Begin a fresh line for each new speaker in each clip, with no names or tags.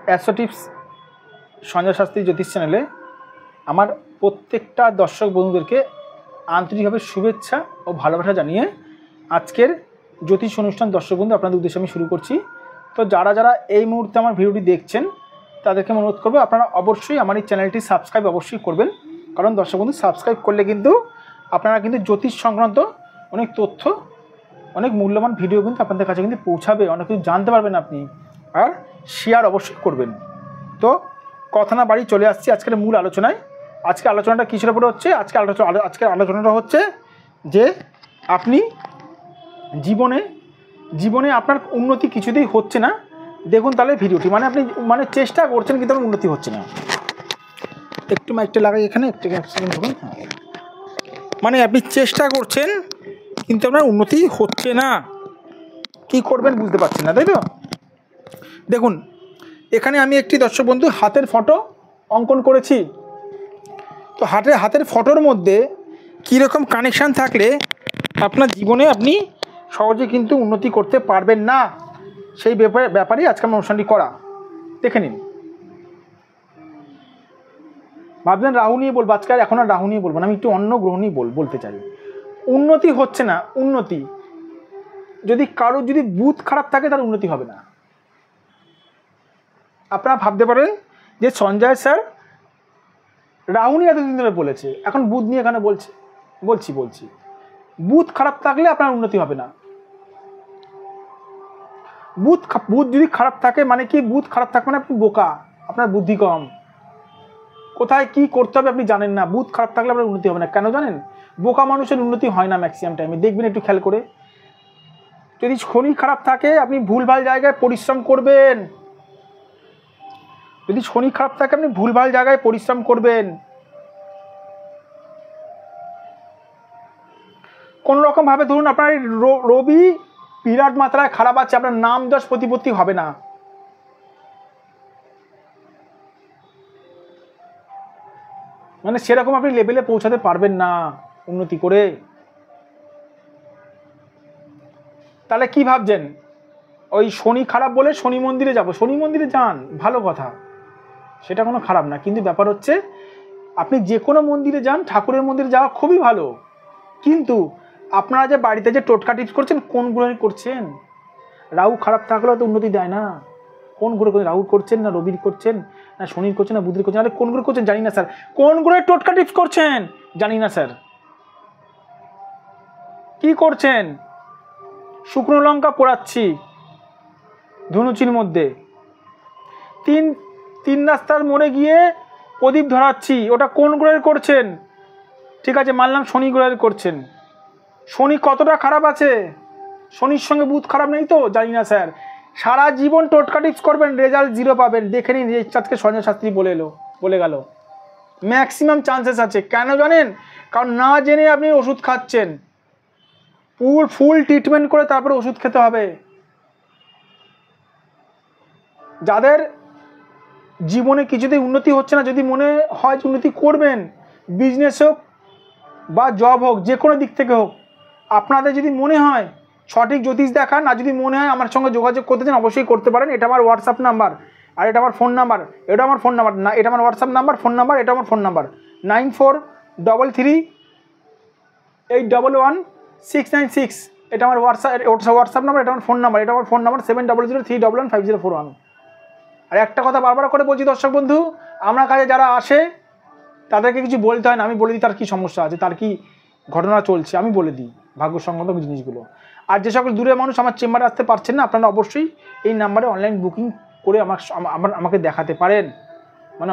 Astro tips Sanjay Shastri জ্যোতিষ চ্যানেলে আমার প্রত্যেকটা দর্শক বন্ধুদেরকে আন্তরিকভাবে শুভেচ্ছা ও ভালোবাসা জানিয়ে আজকের জ্যোতিষ অনুষ্ঠান দর্শক বন্ধু আপনাদের উদ্দেশ্যে আমি শুরু করছি। তো যারা যারা এই মুহূর্তে আমার ভিডিওটি দেখছেন তাদেরকে অনুরোধ করবো আপনারা অবশ্যই আমার এই চ্যানেলটি সাবস্ক্রাইব অবশ্যই করবেন, কারণ দর্শক বন্ধু সাবস্ক্রাইব করলে কিন্তু আপনারা কিন্তু জ্যোতিষ সংক্রান্ত অনেক তথ্য, অনেক মূল্যবান ভিডিও কিন্তু আপনাদের কাছে কিন্তু পৌঁছাবে, অনেক কিছু জানতে পারবেন আপনি, আর শেয়ার অবশ্যই করবেন। তো কথা না বাড়ি চলে আসছি আজকের মূল আলোচনায়। আজকে আলোচনাটা কিসের উপরে হচ্ছে? আজকের আলোচনাটা হচ্ছে যে আপনি জীবনে আপনার উন্নতি কিছুতেই হচ্ছে না। দেখুন তাহলে ভিডিওটি, আপনি চেষ্টা করছেন কিন্তু আপনার উন্নতি হচ্ছে না। একটু মাইকটা লাগাই এখানে, একটু ধরুন। আপনি চেষ্টা করছেন কিন্তু আপনার উন্নতি হচ্ছে না, কি করবেন বুঝতে পারছেন না, তাই তো? দেখুন এখানে আমি একটি দর্শক বন্ধু হাতের ফটো অঙ্কন করেছি। তো হাতের ফটোর মধ্যে কীরকম কানেকশান থাকলে আপনার জীবনে আপনি সহজে কিন্তু উন্নতি করতে পারবেন না, সেই ব্যাপারেই আজকে আমার অনুষ্ঠানটি করা। দেখে নিন। ভাবলেন রাহু নিয়ে বলবো, আজকে এখন আর রাহু নিয়ে বলবো না, আমি একটু অন্য গ্রহ নিয়ে বলতে চাই। উন্নতি হচ্ছে না, উন্নতি যদি কারোর যদি বুধ খারাপ থাকে তার উন্নতি হবে না। আপনারা ভাবতে পারেন যে সঞ্জয় স্যার রাহু নিয়ে এতদিন ধরে বলেছে, এখন বুধ নিয়ে এখানে বলছি বুধ খারাপ থাকলে আপনার উন্নতি হবে না। বুধ যদি খারাপ থাকে মানে কি? বুধ খারাপ থাকে মানে আপনি বোকা, আপনার বুদ্ধি কম, কোথায় কি করতে হবে আপনি জানেন না। বুধ খারাপ থাকলে আপনার উন্নতি হবে না। কেন জানেন? বোকা মানুষের উন্নতি হয় না ম্যাক্সিমাম টাইমে, দেখবেন একটু খেয়াল করে। যদি শনি খারাপ থাকে আপনি ভুলভাল জায়গায় পরিশ্রম করবেন। যদি শনি খারাপ থাকে আপনি ভুলভাল জায়গায় পরিশ্রম করবেন। কোন রকম ভাবে ধরুন আপনার রবি বিরাট মাত্রায় খারাপ আছে, আপনার নাম যশ প্রতিপত্তি হবে না। সেরকম আপনি লেভেলে পৌঁছাতে পারবেন না উন্নতি করে। তাহলে কি ভাবছেন? ওই শনি খারাপ বলে শনি মন্দিরে যাব? শনি মন্দিরে যান, ভালো কথা, সেটা কোনো খারাপ না। কিন্তু ব্যাপার হচ্ছে আপনি যে কোনো মন্দিরে যান, ঠাকুরের মন্দিরে যাওয়া খুবই ভালো, কিন্তু আপনারা যে বাড়িতে যে টোটকা টিপস করছেন কোন গ্রহে করছেন? রাহু খারাপ থাকলেও তো উন্নতি দেয় না। কোন গ্রহে করছেন? রাহুর করছেন না রবির করছেন না শনির করছেন না বুধের করছেন? আরে কোন গ্রহে করছেন জানি না স্যার। কোন গ্রহে টোটকা টিপস করছেন জানি না স্যার। কি করছেন? শুকনো লঙ্কা পোড়াচ্ছি ধনুচির মধ্যে, তিন রাস্তার মোড়ে গিয়ে প্রদীপ ধরাচ্ছি, ওটা কোন গ্রহের করছেন? ঠিক আছে মানলাম শনি গ্রহের করছেন। শনি কতটা খারাপ আছে? শনির সঙ্গে বুধ খারাপ নেই তো? জানি না স্যার। সারা জীবন টোটকা টিপস করবেন, রেজাল্ট 0 পাবেন। দেখে নিন, আজকে সঞ্জয় শাস্ত্রী বলে গেল ম্যাক্সিমাম চান্সেস আছে। কেন জানেন? কারণ না জেনে আপনি ওষুধ খাচ্ছেন। ফুল ট্রিটমেন্ট করে তারপরে ওষুধ খেতে হবে। যাদের জীবনে কিছুতেই উন্নতি হচ্ছে না, যদি মনে হয় যে উন্নতি করবেন, বিজনেস হোক বা জব হোক, যে কোনো দিক থেকে হোক, আপনাদের যদি মনে হয় সঠিক জ্যোতিষ দেখান, আর যদি মনে হয় আমার সঙ্গে যোগাযোগ করতে চান অবশ্যই করতে পারেন। এটা আমার হোয়াটসঅ্যাপ নাম্বার, আর এটা আমার ফোন নাম্বার। এটা আমার ফোন নাম্বার না, এটা আমার হোয়াটসঅ্যাপ নাম্বার, ফোন নাম্বার, এটা আমার ফোন নাম্বার 9433811696। এটা আমার হোয়াটসঅ্যাপ নাম্বার, এটা আমার ফোন নাম্বার, এটা আমার ফোন নাম্বার 7003115041। আর একটা কথা বারবার করে বলছি দর্শক বন্ধু, আমার কাছে যারা আসে তাদেরকে কিছু বলতে হয় না, আমি বলে দিই তার কী সমস্যা আছে, তার কি ঘটনা চলছে, আমি বলে দিই ভাগ্যসংগত জিনিসগুলো। আর যে সকল দূরের মানুষ আমার চেম্বারে আসতে পারছেন না, আপনারা অবশ্যই এই নাম্বারে অনলাইন বুকিং করে আমাকে দেখাতে পারেন।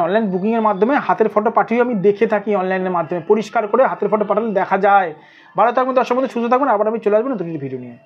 অনলাইন বুকিংয়ের মাধ্যমে হাতের ফটো পাঠিয়ে আমি দেখে থাকি, অনলাইনের মাধ্যমে পরিষ্কার করে হাতের ফটো পাঠালে দেখা যায়। ভালো থাকবেন দর্শক বন্ধু, সুস্থ থাকবেন। আবার আমি চলে আসবেন নতুন ভিডিও নিয়ে।